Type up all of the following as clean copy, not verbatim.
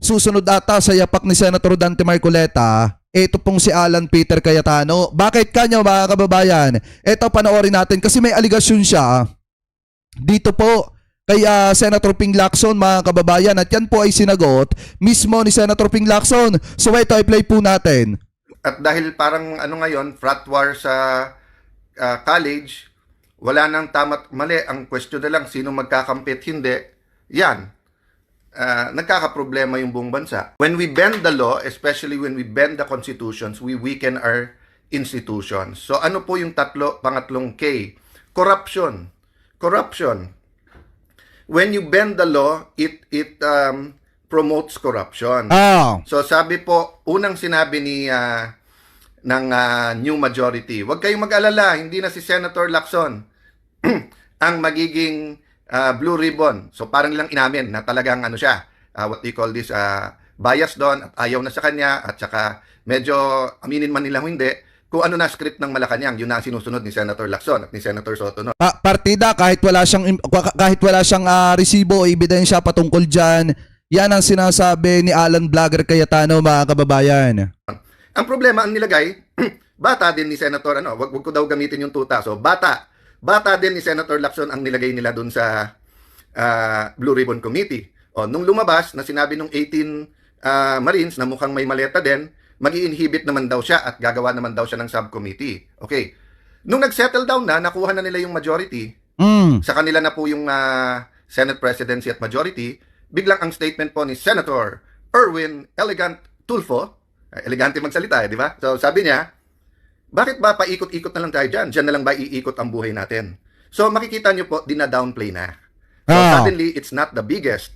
susunod ata sa yapak ni Senator Dante Marcoleta, ito pong si Alan Peter Cayetano. Bakit kanya mga kababayan? Ito panoorin natin kasi may aligasyon siya dito po kay Senator Ping Lacson mga kababayan, at yan po ay sinagot mismo ni Senator Ping Lacson. So ito ay play po natin. At dahil parang ano ngayon, frat war sa college, wala nang tama't mali. Ang question na lang, sino magkakampit, hindi. Yan. Nagkakaproblema yung buong bansa. When we bend the law, especially when we bend the constitutions, we weaken our institutions. So ano po yung pangatlong K? Corruption. Corruption. When you bend the law, it promotes corruption. So sabi po, unang sinabi ni ng new majority, huwag kayong mag-alala, hindi na si Senator Lacson ang magiging blue ribbon. So parang lang inamin na talagang ano siya, what we call this, bias doon, at ayaw na sa kanya, at saka medyo aminin man nila hindi, kung ano na script ng Malacanang, yun na sinusunod ni Senator Lacson at ni Senator Soto. No? Partida, kahit wala siyang resibo o ebidensya patungkol dyan, yan ang sinasabi ni Alan Vlogger Cayetano mga kababayan. Ang problema, ang nilagay, bata din ni Senator, wag ko daw gamitin yung tuta. So bata din ni Senator Lacson ang nilagay nila dun sa Blue Ribbon Committee. O, nung lumabas na sinabi nung 18 Marines na mukhang may maleta din, mag-i-inhibit naman daw siya at gagawa naman daw siya ng subcommittee. Okay. Nung nag-settle down na, nakuha na nila yung majority, sa kanila na po yung Senate presidency at majority, biglang ang statement po ni Senator Erwin Elegant Tulfo, elegante magsalita, di ba? So sabi niya, bakit ba paikot-ikot na lang tayo dyan? Diyan na lang ba iikot ang buhay natin? So makikita nyo po, dina-downplay na. So suddenly, it's not the biggest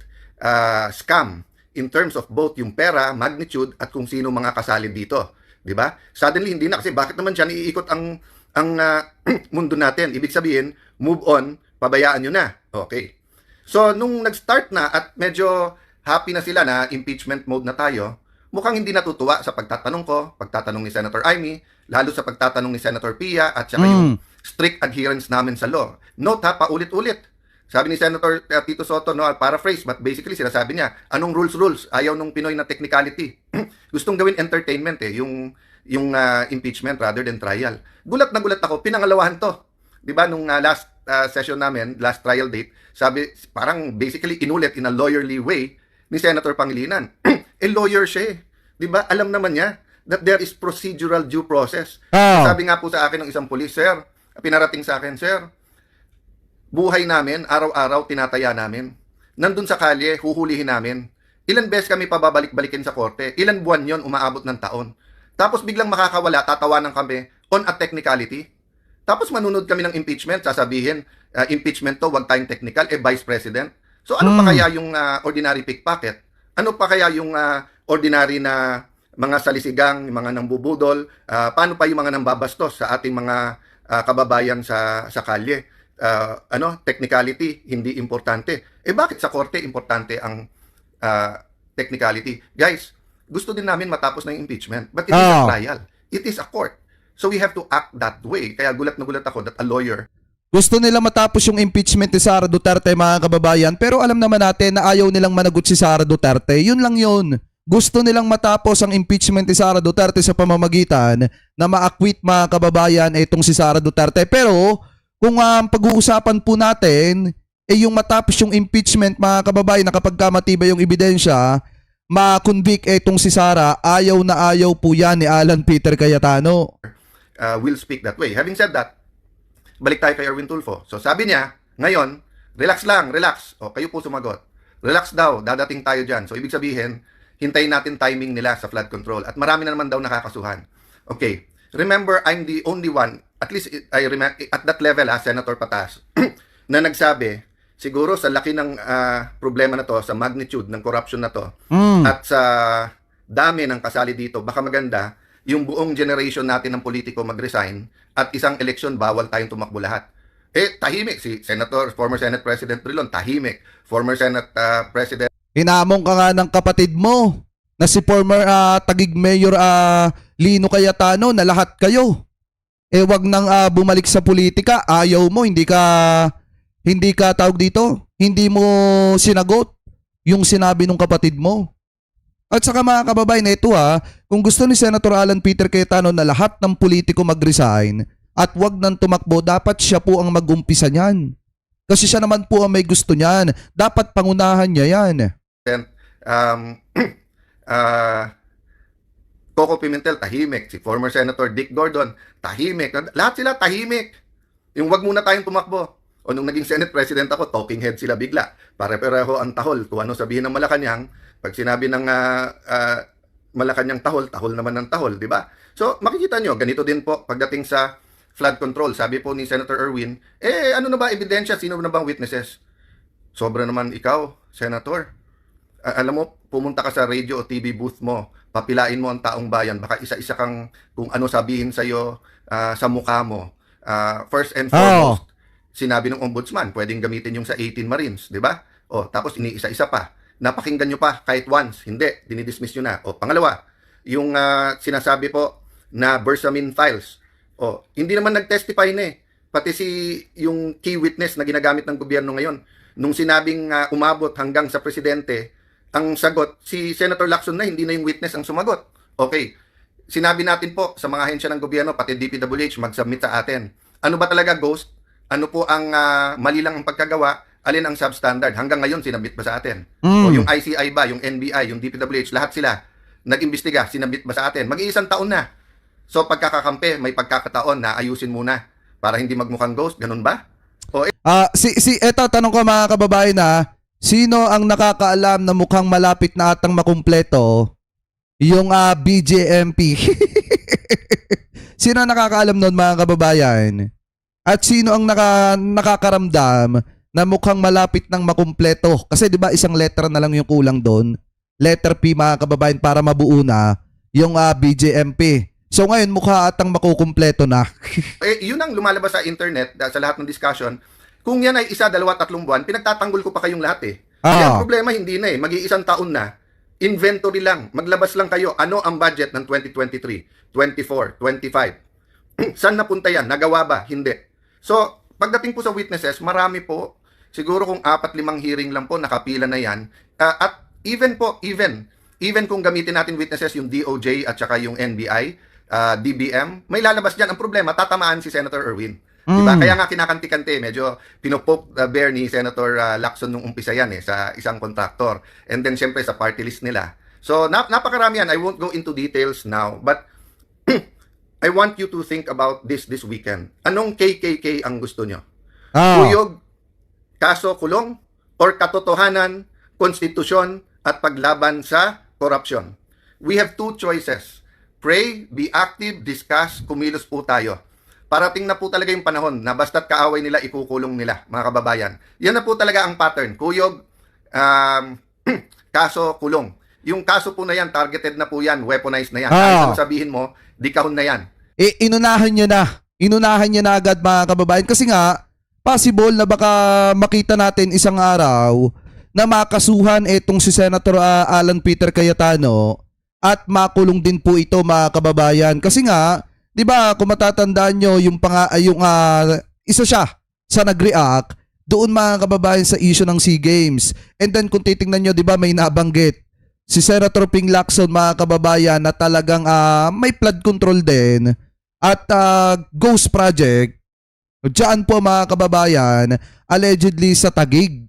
scam in terms of both yung pera, magnitude, at kung sino mga kasali dito. Di ba? Suddenly, hindi na. Kasi bakit naman dyan iikot ang mundo natin? Ibig sabihin, move on, pabayaan nyo na. Okay. So, nung nag-start na at medyo happy na sila na impeachment mode na tayo, mukhang hindi natutuwa sa pagtatanong ko, pagtatanong ni Senator Amy, lalo sa pagtatanong ni Senator Pia, at saka yung strict adherence namin sa law. Note ha, paulit-ulit. Sabi ni Senator Tito Soto, paraphrase, but basically sinasabi niya, anong rules? Ayaw nung Pinoy na technicality. Gustong gawin entertainment yung impeachment rather than trial. Gulat na gulat ako, pinangalawahan to. 'Di ba nung last session namin, last trial date, sabi parang basically inulit in a lawyerly way ni Senator Pangilinan. Lawyer siya. 'Di ba? Alam naman niya that there is procedural due process. Sabi nga po sa akin ng isang pulis, sir, pinarating sa akin, sir, buhay namin, araw-araw tinataya namin. Nandun sa kalye, huhulihin namin. Ilan beses kami pababalik-balikin sa korte? Ilan buwan yon, umaabot ng taon? Tapos biglang makakawala, tatawanan kami on a technicality. Tapos manunod kami ng impeachment, sasabihin, impeachment to, wag tayong technical, Vice President. So ano pa kaya yung ordinary pickpocket? Ano pa kaya yung ordinary na mga salisigang, mga nambubudol? Paano pa yung mga nambabastos sa ating mga kababayan sa kalye? Technicality, hindi importante. Bakit sa korte importante ang technicality? Guys, gusto din namin matapos na yung impeachment, but it is a trial. It is a court. So we have to act that way. Kaya gulat na gulat ako that a lawyer. Gusto nila matapos yung impeachment ni Sara Duterte mga kababayan, pero alam naman natin na ayaw nilang managot si Sara Duterte. Yun lang yun. Gusto nilang matapos ang impeachment ni Sara Duterte sa pamamagitan na ma-acquit mga kababayan itong si Sara Duterte. Pero kung pag-uusapan po natin, yung matapos yung impeachment mga kababayan na kapag matibay yung ebidensya, ma-convict itong si Sara, ayaw na ayaw po yan ni Alan Peter Cayetano. Will speak that way. Having said that, balik tayo kay Erwin Tulfo. So sabi niya, ngayon, relax lang, relax. O kayo po sumagot. Relax daw, dadating tayo dyan. So ibig sabihin, hintayin natin timing nila sa flood control. At marami na naman daw nakakasuhan. Okay, remember, I'm the only one, at least I remember, at that level, Senator Patas, na nagsabi, siguro sa laki ng problema na to, sa magnitude ng corruption na to, at sa dami ng kasali dito, baka maganda, yung buong generation natin ng politiko mag-resign at isang eleksyon, bawal tayong tumakbo lahat. Tahimik si former Senate President Trilon, tahimik. Former Senate President. Hinamong ka nga ng kapatid mo na si former Taguig Mayor Lino Cayetano na lahat kayo. Wag nang bumalik sa politika. Ayaw mo, hindi ka tawag dito. Hindi mo sinagot yung sinabi ng kapatid mo. At saka mga kababayan, ito kung gusto ni Senator Alan Peter Cayetano na lahat ng politiko mag-resign at wag nang tumakbo, dapat siya po ang mag-umpisa niyan. Kasi siya naman po ang may gusto niyan. Dapat pangunahan niya yan. Um, Coco Pimentel, tahimik. Si former Senator Dick Gordon, tahimik. Lahat sila tahimik. Yung wag muna tayong tumakbo. O nung naging Senate President ako, talking head sila bigla. Pare-pareho ang tahol. Kung ano sabihin ng Malacanang, pag sinabi ng Malacanang tahol, tahol naman ng tahol, di ba? So, makikita nyo, ganito din po pagdating sa flood control. Sabi po ni Senator Erwin, ano na ba ebidensya? Sino na bang witnesses? Sobra naman ikaw, Senator. Alam mo, pumunta ka sa radio o TV booth mo, papilain mo ang taong bayan, baka isa-isa kang kung ano sabihin sa'yo sa mukha mo. First and foremost, sinabi ng ombudsman, pwedeng gamitin yung sa 18 Marines, di ba? O, tapos iniisa-isa pa. Napakinggan nyo pa kahit once. Hindi, dinidismiss nyo na. O, pangalawa, yung sinasabi po na Bersamin files. O, hindi naman nag-testify na eh. Pati yung key witness na ginagamit ng gobyerno ngayon, nung sinabing umabot hanggang sa presidente, ang sagot, si Senator Lacson na, hindi na yung witness ang sumagot. Okay, sinabi natin po sa mga ahensya ng gobyerno, pati DPWH, mag-submit sa atin. Ano ba talaga ghost? Ano po ang mali lang ang pagkagawa? Alin ang substandard? Hanggang ngayon, sinabit ba sa atin? O yung ICI ba, yung NBI, yung DPWH, lahat sila nag-imbestiga, sinabit ba sa atin? Mag-iisang taon na. So pagkakakampi, may pagkakataon na ayusin muna para hindi magmukhang ghost, ganun ba? Eto, tanong ko mga kababayan sino ang nakakaalam na mukhang malapit na atang makumpleto yung BJMP? Sino ang nakakaalam nun mga kababayan? At sino ang nakakaramdam na mukhang malapit ng makumpleto? Kasi 'di ba isang letter na lang yung kulang doon. Letter P mga kababayan para mabuo na yung BJMP. So ngayon mukha atang makukumpleto na. Yun ang lumalabas sa internet sa lahat ng discussion. Kung yan ay 1, 2, 3 buwan, pinagtatanggol ko pa kayong lahat eh. Kaya ang problema hindi na eh. Mag-iisang taon na. Inventory lang. Maglabas lang kayo. Ano ang budget ng 2023, 24, 25? Saan napunta yan? Nagawa ba? Hindi. So, pagdating po sa witnesses, marami po. Siguro kung 4-5 hearing lang po, nakapila na yan. At even kung gamitin natin witnesses yung DOJ at saka yung NBI, DBM, may lalabas dyan. Ang problema, tatamaan si Senator Erwin. Diba? Kaya nga kinakanti-kanti, medyo pinopoke bear ni Senator Lacson nung umpisa yan sa isang kontraktor. And then syempre sa party list nila. So napakarami yan. I won't go into details now. But I want you to think about this weekend. Anong KKK ang gusto nyo? Kuyog, kaso kulong, or katotohanan, konstitusyon, at paglaban sa korupsyon? We have 2 choices. Pray, be active, discuss, kumilos po tayo. Parating na po talaga yung panahon na basta't kaaway nila, ikukulong nila, mga kababayan. Yan na po talaga ang pattern. Kuyog, kaso, kulong. Yung kaso po na yan, targeted na po yan, weaponized na yan. Kahit ano sabihin mo, dikahon na yan. Inunahan niya na. Inunahan niya na agad mga kababayan. Kasi nga, possible na baka makita natin isang araw na makasuhan itong si Senator Alan Peter Cayetano at makulong din po ito mga kababayan. Kasi nga, 'di ba, kung matatandaan nyo yung isa siya sa nag-react doon mga kababayan sa issue ng SEA Games. And then kung titingnan nyo, 'di ba, may nabanggit si Senator Ping Lacson mga kababayan na talagang may flood control din at ghost project diyan po mga kababayan allegedly sa Taguig.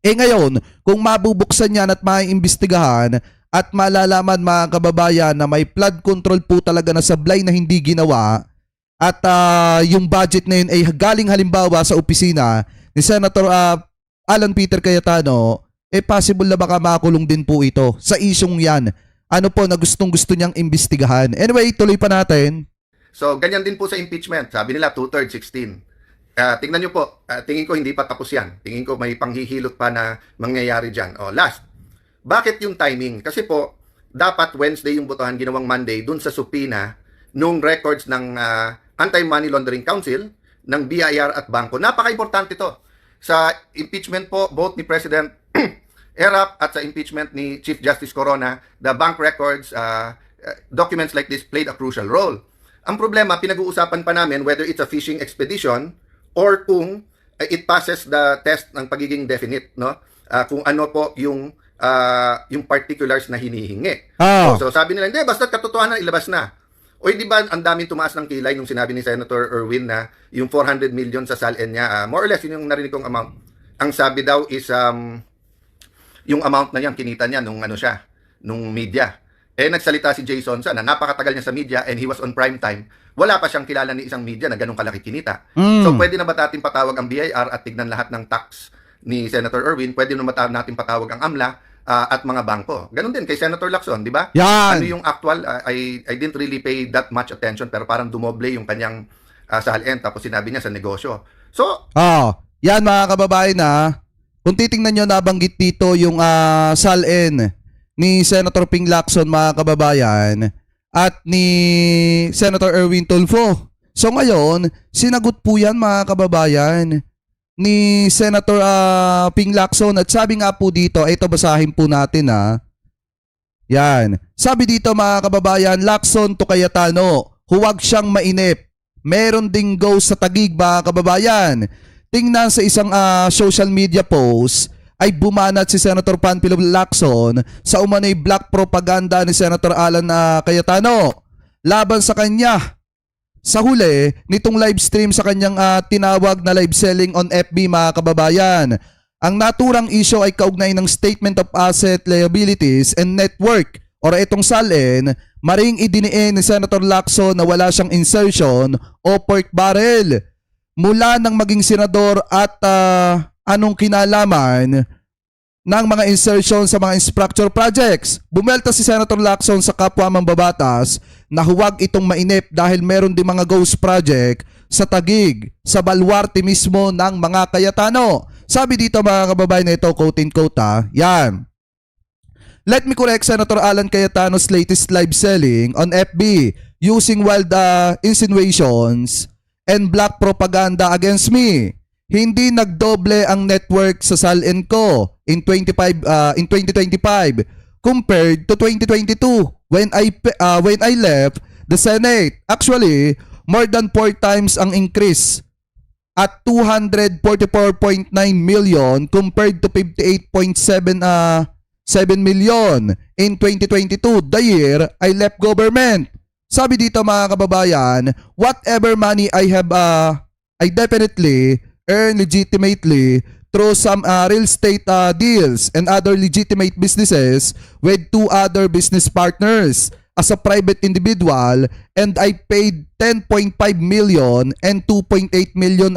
Ngayon, kung mabubuksan yan at maiimbestigahan at malalaman mga kababayan na may flood control po talaga na sablay na hindi ginawa at yung budget na yun ay galing halimbawa sa opisina ni Senator Alan Peter Cayetano, possible na baka makulong din po ito sa isyong yan. Ano po na gustong-gusto niyang imbestigahan. Anyway, tuloy pa natin. So, ganyan din po sa impeachment. Sabi nila 2/3, 16. Tingnan nyo po, tingin ko hindi pa tapos yan. Tingin ko may panghihilot pa na mangyayari dyan. Last. Bakit yung timing? Kasi po, dapat Wednesday yung botohan, ginawang Monday, dun sa supina nung records ng Anti-Money Laundering Council, ng BIR at bangko. Napaka-importante to. Sa impeachment po, both ni President Erap at sa impeachment ni Chief Justice Corona, the bank records, documents like this played a crucial role. Ang problema, pinag-uusapan pa namin whether it's a fishing expedition or kung it passes the test ng pagiging definite, no? Kung ano po yung yung particulars na hinihingi. Oh. So sabi nila, hindi, basta katotohanan, ilabas na. O di ba ang daming tumaas ng kilay nung sinabi ni Senator Erwin na yung 400 million sa SALN niya, more or less yun yung narinig kong amount. Ang sabi daw is yung amount na yan kinita niya nung nung media. Nagsalita si Jason na napakatagal niya sa media and he was on prime time. Wala pa siyang kilala ni isang media na ganun kalaki kinita. So pwede na ba natin patawag ang BIR at tignan lahat ng tax ni Senator Erwin? Pwede na ba natin patawag ang AMLA? At mga bangko. Ganon din kay Senator Lacson, di ba? Yan. Ano yung actual, I didn't really pay that much attention pero parang dumoble yung kanyang SALN tapos sinabi niya sa negosyo. So, yan mga kababayan na kung titingnan nyo nabanggit dito yung SALN ni Senator Ping Lacson mga kababayan at ni Senator Erwin Tulfo. So ngayon, sinagot po yan mga kababayan ni Senator Ping Lacson at sabi nga po dito, ito basahin po natin Yan. Sabi dito mga kababayan, Lacson to Cayetano, huwag siyang mainip. Meron ding go sa Taguig mga kababayan. Tingnan sa isang social media post ay bumanat si Senator Panfilo Lacson sa umano'y black propaganda ni Senator Alan Cayetano laban sa kanya. Sa huli, nitong live stream sa kanyang tinawag na live selling on FB mga kababayan, ang naturang issue ay kaugnay ng Statement of Asset Liabilities and Network o itong SALN, maring idiniin ni Senator Lacson na wala siyang insertion o pork barrel mula nang maging senador at anong kinalaman ng mga insertion sa mga infrastructure projects. Bumelta si Senator Lacson sa kapwa mambabatas na huwag itong mainip dahil meron din mga ghost project sa Taguig, sa baluarte mismo ng mga Cayetano. Sabi dito mga kababayan na ito, quote in quote yan. Let me correct Senator Alan Cayetano's latest live selling on FB using wild insinuations and black propaganda against me. Hindi nagdoble ang network sa SALN ko in 2025 compared to 2022 when I left the Senate. Actually, more than 4 times ang increase at 244.9 million compared to 58.7 million in 2022, the year I left government. Sabi dito mga kababayan, whatever money I have, I definitely earn legitimately through some real estate deals and other legitimate businesses with 2 other business partners as a private individual, and I paid 10.5 million and 2.8 million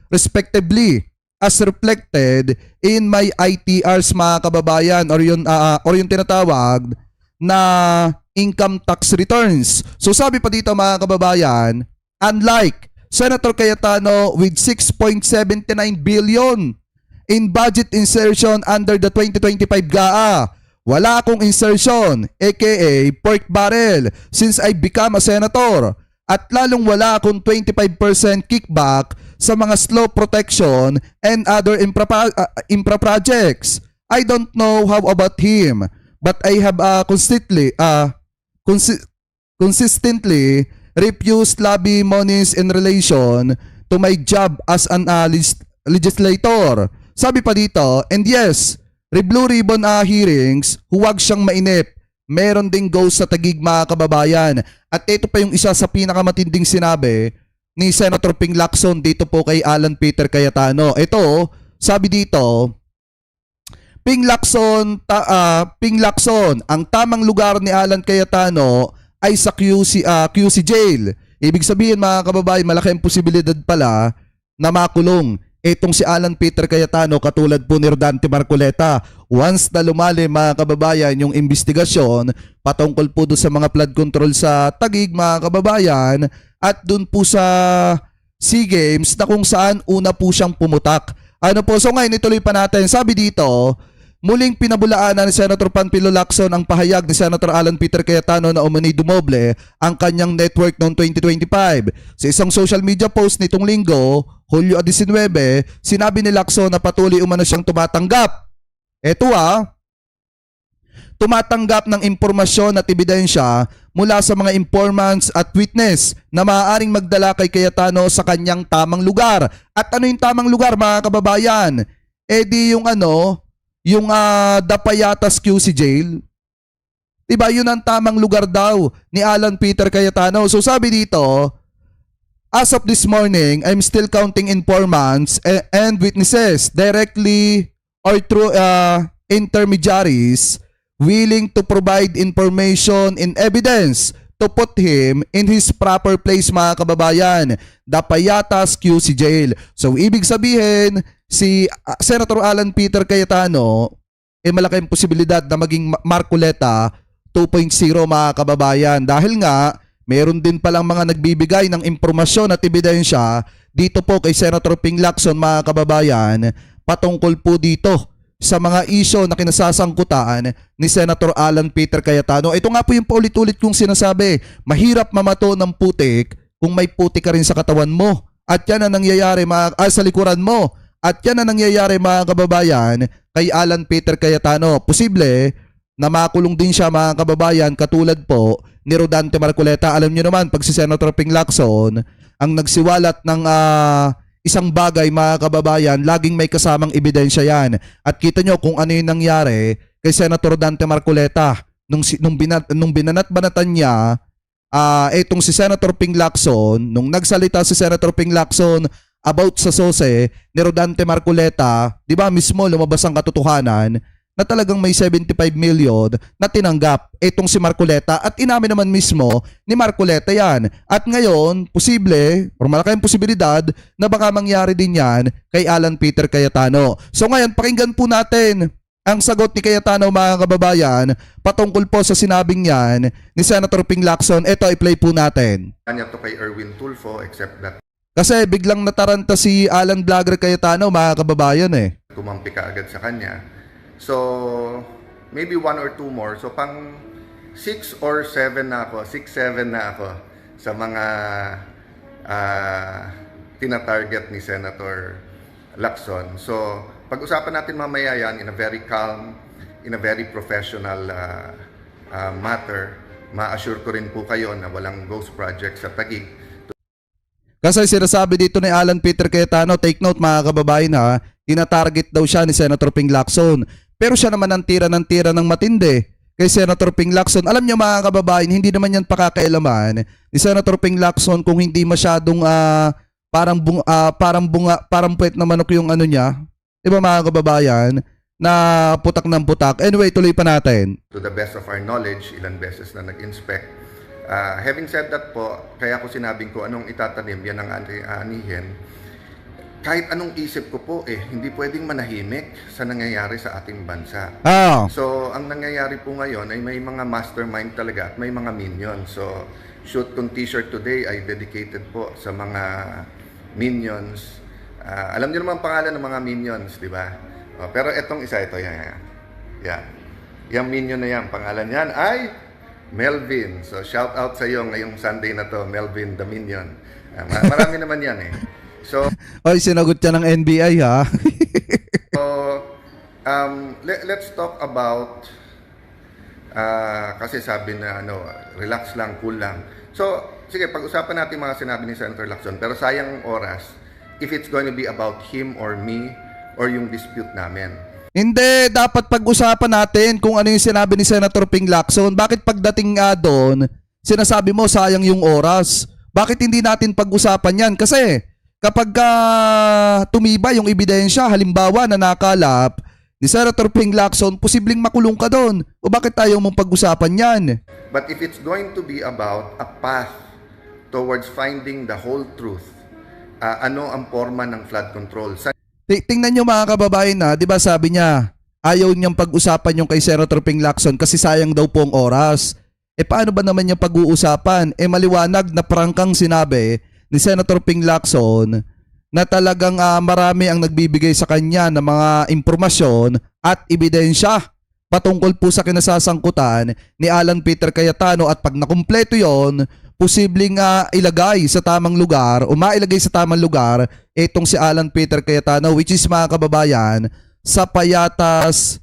respectively as reflected in my ITRs mga kababayan or yung tinatawag na income tax returns. So sabi pa dito mga kababayan, unlike Senator Cayetano with 6.79 billion in budget insertion under the 2025 GAA. Wala akong insertion, aka pork barrel, since I become a senator. At lalong wala akong 25% kickback sa mga slow protection and other infra projects. I don't know how about him, but I have consistently refused lobby monies in relation to my job as an legislator. Sabi pa dito, and yes, Blue Ribbon hearings, huwag siyang mainip. Meron ding ghost sa Taguig mga kababayan. At ito pa yung isa sa pinakamatinding sinabi ni Senator Ping Lacson dito po kay Alan Peter Cayetano. Ito, sabi dito, Ping Lacson, ang tamang lugar ni Alan Cayetano ay sa QC jail. Ibig sabihin mga kababayan, malaki ang posibilidad pala na makulong itong si Alan Peter Cayetano katulad po ni Rodante Marcoleta. Once na lumalim mga kababayan yung investigasyon patungkol po doon sa mga flood control sa Taguig mga kababayan at doon po sa SEA Games na kung saan una po siyang pumutak. Ano po, so ngayon ituloy pa natin. Sabi dito, muling pinabulaanan ni Senator Panfilo Lacson ang pahayag ni Senator Alan Peter Cayetano na umano'y dumoble ang kanyang network noong 2025. Sa isang social media post nitong linggo, Hulyo 19, sinabi ni Lacson na patuloy umano siyang tumatanggap. Eto tumatanggap ng impormasyon at ebidensya mula sa mga informants at witness na maaaring magdala kay Cayetano sa kanyang tamang lugar. At ano yung tamang lugar mga kababayan? Di yung yung Dapayatas QC Jail. Diba, yun ang tamang lugar daw ni Alan Peter Cayetano. So sabi dito, as of this morning, I'm still counting informants and witnesses directly or through intermediaries willing to provide information and evidence to put him in his proper place, mga kababayan. Dapayatas QC Jail. So ibig sabihin, si Senator Alan Peter Cayetano, malaking posibilidad na maging Marcoleta 2.0, mga kababayan. Dahil nga, meron din palang mga nagbibigay ng impormasyon at ebidensya dito po kay Senator Ping Lacson, mga kababayan, patungkol po dito sa mga isyo na kinasasangkutan ni Senator Alan Peter Cayetano. Ito nga po yung paulit-ulit kong sinasabi, mahirap mamato ng putik kung may putik ka rin sa katawan mo. At yan ang nangyayari sa likuran mo. At yan ang nangyayari, mga kababayan, kay Alan Peter Cayetano. Posible na makulong din siya, mga kababayan, katulad po ni Rodante Marcoleta. Alam niyo naman, pag si Senator Ping Lacson ang nagsiwalat ng isang bagay, mga kababayan, laging may kasamang ebidensya yan. At kita nyo kung ano yung nangyari kay Senator Dante Marcoleta nung binanat-banatan niya itong si Senator Ping Lacson, nung nagsalita si Senator Ping Lacson about sa sose ni Rodante Marcoleta, di ba mismo lumabas ang katotohanan na talagang may 75 million na tinanggap itong si Marcoleta, at inamin naman mismo ni Marcoleta yan. At ngayon, posible, or malaking posibilidad na baka mangyari din yan kay Alan Peter Cayetano. So ngayon, pakinggan po natin ang sagot ni Cayetano, mga kababayan, patungkol po sa sinabing yan ni Senator Ping Lacson. Ito, i-play po natin. Kanya to kay Erwin Tulfo, except that Kasi biglang nataranta si Alan Blagger Cayetano, mga kababayan tumampi ka agad sa kanya. So, maybe 1 or 2 more. So, pang 6 or 7 na ako, 6-7 na ako sa mga tina-target ni Senator Lacson. So, pag-usapan natin mamaya yan in a very calm, in a very professional matter. Ma-assure ko rin po kayo na walang ghost project sa Taguig. Kasi sinasabi dito ni Alan Peter Cayetano, take note, mga kababayan, tina-target daw siya ni Senator Ping Lacson. Pero siya naman ang tira ng matindi kay Senator Ping Lacson. Alam niyo, mga kababayan, hindi naman yan pakakailaman ni Senator Ping Lacson kung hindi masyadong parang puwet na manok yung ano niya. Diba, mga kababayan, na putak ng putak. Anyway, tuloy pa natin. To the best of our knowledge, ilang beses na nag-inspect. Having said that po, kaya ko sinabing ko anong itatanim, yan ang aanihin. Kahit anong isip ko po hindi pwedeng manahimik sa nangyayari sa ating bansa. So, ang nangyayari po ngayon ay may mga mastermind talaga at may mga minions. So, shoot kong t-shirt today ay dedicated po sa mga minions. Alam niyo naman ang pangalan ng mga minions, di ba? Pero etong isa, ito, yan. Yung minion na yan, pangalan yan ay Melvin. So, shout out sa iyo ngayong Sunday na to, Melvin the Minion. Marami naman yan So, ay, sinagot siya ng NBI, ha? So, let's talk about kasi sabi na relax lang, cool lang. So, sige, pag-usapan natin mga sinabi ni Senator Lacson, pero sayang oras if it's going to be about him or me or yung dispute namin. Hindi, dapat pag-usapan natin kung ano yung sinabi ni Senator Ping Lacson. Bakit pagdating nga doon, sinasabi mo sayang yung oras? Bakit hindi natin pag-usapan yan? Kasi kapag tumiba yung ebidensya, halimbawa na nakalap ni Senator Ping Lacson, posibleng makulong ka doon. O bakit tayo mong pag-usapan yan? But if it's going to be about a path towards finding the whole truth, ano ang forma ng flood control? Tingnan nyo, mga kababayan, di ba sabi niya, ayaw niyang pag-usapan yung kay Senator Ping Lacson kasi sayang daw po ang oras. Paano ba naman yung pag-uusapan? Maliwanag na prangkang sinabi ni Senator Ping Lacson na talagang marami ang nagbibigay sa kanya ng mga impormasyon at ebidensya patungkol po sa kinasasangkutan ni Alan Peter Cayetano, at pag nakumpleto yon, posibleng ilagay sa tamang lugar o mailagay sa tamang lugar itong si Alan Peter Cayetano, which is, mga kababayan, sa Payatas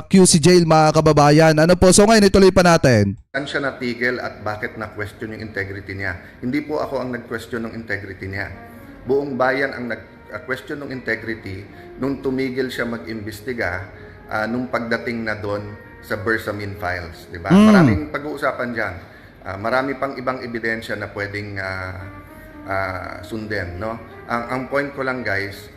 QC Jail, mga kababayan. Ano po? So ngayon, ituloy pa natin. Saan siya natigil at bakit na-question yung integrity niya? Hindi po ako ang nag-question ng integrity niya. Buong bayan ang question ng integrity nung tumigil siya mag-imbestiga nung pagdating na doon sa Bersamin files, di ba? Maraming pag-uusapan diyan. Marami pang ibang ebidensya na pwedeng sundin, no? Ang point ko lang, guys,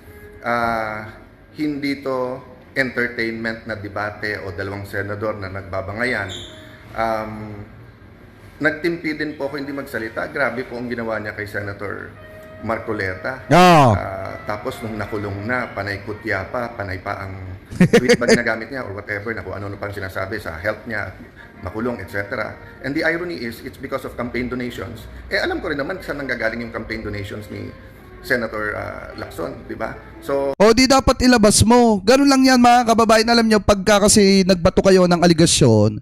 hindi to entertainment na debate o dalawang senador na nagbabangayan. Nagtimpi din po ako hindi magsalita. Grabe po ang ginawa niya kay Senator Marcoleta. Tapos nung nakulong na, panay kutya pa, panay pa ang tweet ba ginagamit niya or whatever na kung ano pang sinasabi sa health niya, makulong, etc. And the irony is, it's because of campaign donations. Alam ko rin naman saan nanggagaling yung campaign donations ni Senator Lacson, di ba? So, O di dapat ilabas mo. Ganun lang yan mga kababayan. Alam nyo, pagka kasi nagbato kayo ng aligasyon,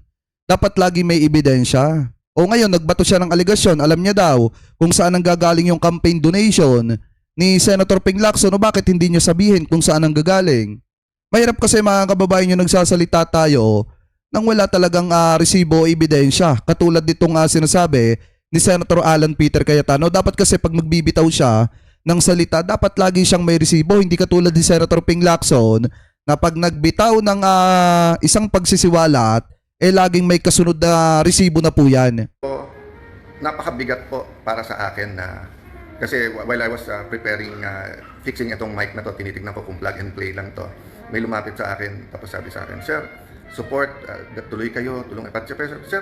dapat lagi may ebidensya. O ngayon, nagbato siya ng aligasyon. Alam niya daw kung saan nanggagaling yung campaign donation ni Senator Ping Lacson o bakit hindi niyo sabihin kung saan nanggagaling. Mahirap kasi mga kababayan yung nagsasalita tayo nang wala talagang resibo o ebidensya. Katulad ditong sinasabi ni Senator Alan Peter Cayetano. Dapat kasi pag magbibitaw siya ng salita, dapat lagi siyang may resibo. Hindi katulad ni Senator Ping Lacson na pag nagbitaw ng isang pagsisiwalat, laging may kasunod na resibo na po yan. napakabigat po para sa akin na kasi while I was preparing, fixing itong mic na to, tinitignan ko kung plug and play lang to. May lumapit sa akin, tapos sabi sa akin, Sir, support, tuloy kayo, tulong. Sir,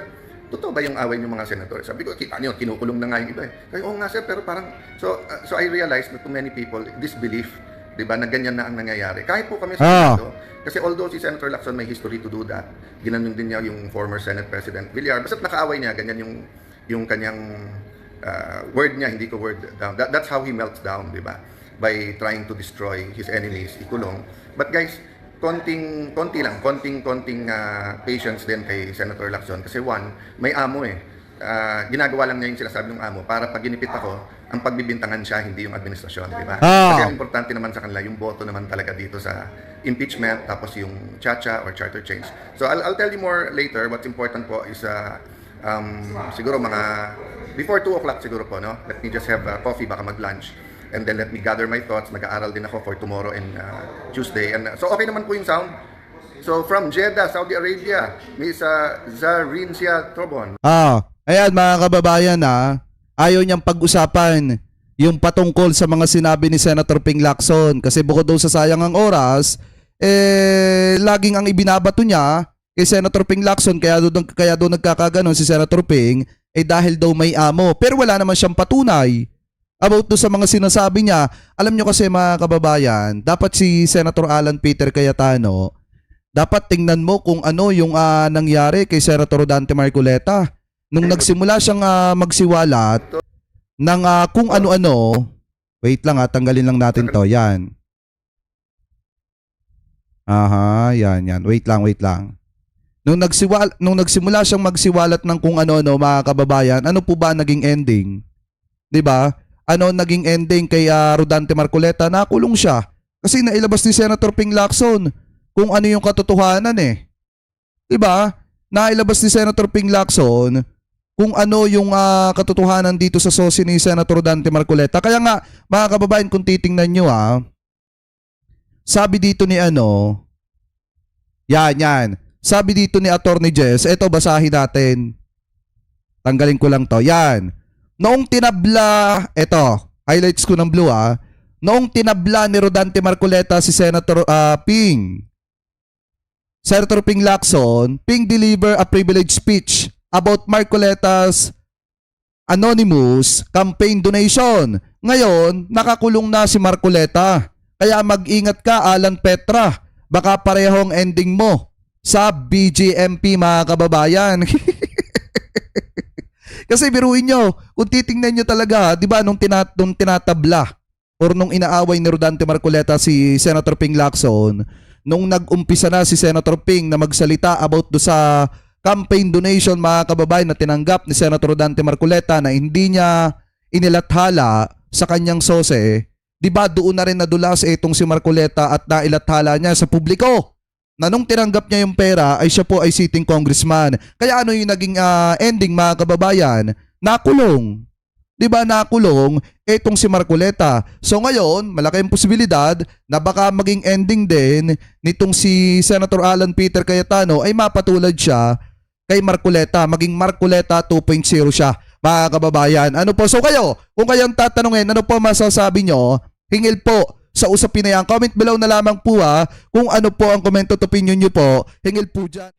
totoo ba yung away ng mga senador? Sabi ko, kita nyo, kinukulong na nga yung iba eh. Kaya, oo nga sir, pero parang, so I realized that to many people, this belief, di ba, na ganyan na ang nangyayari. Kahit po kami sa Senado, kasi although si Senator Lacson may history to do that, ginanong din niya yung former Senate President Villar, basta't nakaaway niya, ganyan yung kanyang word niya, hindi ko word down. That's how he melts down, di ba? By trying to destroy his enemies, ikulong. But guys, konting patience din kay Senator Lacson kasi one, may amo eh. Ginagawa lang niya yung sinasabi ng amo para pag ginipit ako, ang pagbibintangan siya, hindi yung administrasyon, di ba? Kasi ang importante naman sa kanila, yung boto naman talaga dito sa impeachment, tapos yung chacha or charter change. So I'll tell you more later. What's important po is siguro mga before 2 o'clock siguro po, no? Let me just have coffee, baka mag-lunch. And then let me gather my thoughts. Mag-aaral din ako for tomorrow and Tuesday. And so okay naman po yung sound. So from Jeddah, Saudi Arabia, Miss Zarincia Tobon. Ayan mga kababayan ayaw niyang pag-usapan yung patungkol sa mga sinabi ni Senator Ping Lacson kasi bukod daw sa sayang ang oras, laging ang ibinabato niya kay Senator Ping Lacson kaya doon nagkakaganon si Senator Ping dahil daw may amo. Pero wala naman siyang patunay about do sa mga sinasabi niya. Alam nyo kasi mga kababayan, dapat si Senator Alan Peter Cayetano, dapat tingnan mo kung ano yung nangyari kay Senator Dante Marcoleta. Nung nagsimula siyang magsiwalat ng kung ano-ano, wait lang tanggalin lang natin to, yan. Yan. Wait lang. Nung nagsimula siyang magsiwalat ng kung ano-ano mga kababayan, ano po ba naging ending? 'Di ba? Ano naging ending kay Rodante Marcoleta? Nakulong siya kasi nailabas ni Senator Ping Lacson kung ano yung katotohanan eh. 'Di ba? Nailabas ni Senator Ping Lacson kung ano yung katotohanan dito sa sosi ni Senator Dante Marcoleta. Kaya nga mga kababayan, kung titingnan nyo sabi dito ni yan. Sabi dito ni Attorney Jess, eto basahin natin. Tanggalin ko lang to. Yan. Noong tinabla, eto, highlights ko ng blue noong tinabla ni Rodante Marcoleta si Senator Senator Ping Lacson, Ping deliver a privileged speech about Marcoleta's anonymous campaign donation. Ngayon, nakakulong na si Marcoleta. Kaya mag-ingat ka, Alan Petra. Baka parehong ending mo sa BGMP mga kababayan. Kasi biruin nyo, kung titingnan nyo talaga, di ba, nung tinatabla or nung inaaway ni Rodante Marcoleta si Senator Ping Lacson, nung nag-umpisa na si Senator Ping na magsalita about do sa campaign donation mga kababayan na tinanggap ni Senator Rodante Marcoleta na hindi niya inilathala sa kanyang sose, di ba doon na rin nadulas itong si Marcoleta at nailathala niya sa publiko na nung tinanggap niya yung pera ay siya po ay sitting congressman. Kaya ano yung naging ending mga kababayan? Nakulong. 'di ba, nakulong etong si Marcoleta. So ngayon, malaki ang posibilidad na baka maging ending din nitong si Senator Alan Peter Cayetano ay mapatulad siya kay Marcoleta, maging Marcoleta 2.0 siya, mga kababayan. Ano po? So kayo, kung kayong tatanungin, ano po masasabi nyo? Hingil po sa usapin na yan. Comment below na lamang po kung ano po ang comment at opinion nyo po. Hingil po dyan.